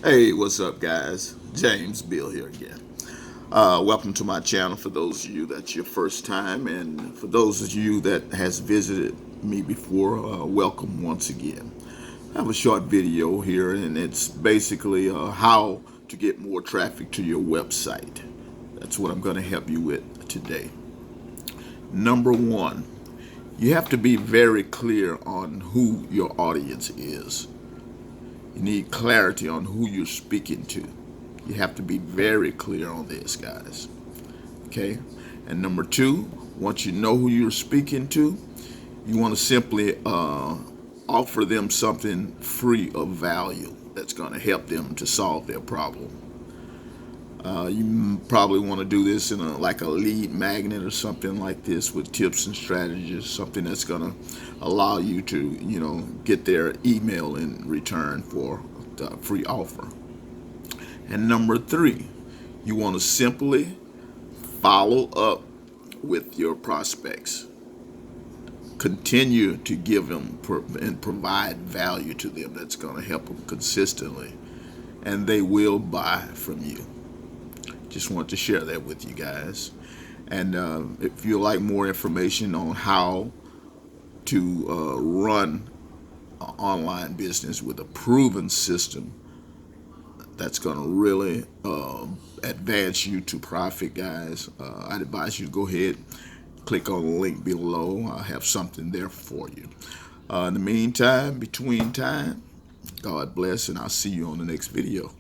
Hey, what's up, guys? James Bill here again. Welcome to my channel. For those of you that's your first time, and for those of you that has visited me before, welcome once again. I have a short video here, and it's basically how to get more traffic to your website. That's what I'm going to help you with today. Number one, you have to be very clear on who your audience is. You need clarity on who you're speaking to. You have to be very clear on this, guys. Okay? And number two, once you know who you're speaking to, you want to simply offer them something free of value that's going to help them to solve their problem. You probably want to do this in like a lead magnet or something like this with tips and strategies, something that's going to allow you to, get their email in return for the free offer. And number three, you want to simply follow up with your prospects. Continue to give them and provide value to them that's going to help them consistently, and they will buy from you. Just want to share that with you guys. And if you like more information on how to run an online business with a proven system that's going to really advance you to profit, guys, I'd advise you to go ahead, click on the link below. I'll have something there for you. In the meantime, between time, God bless, and I'll see you on the next video.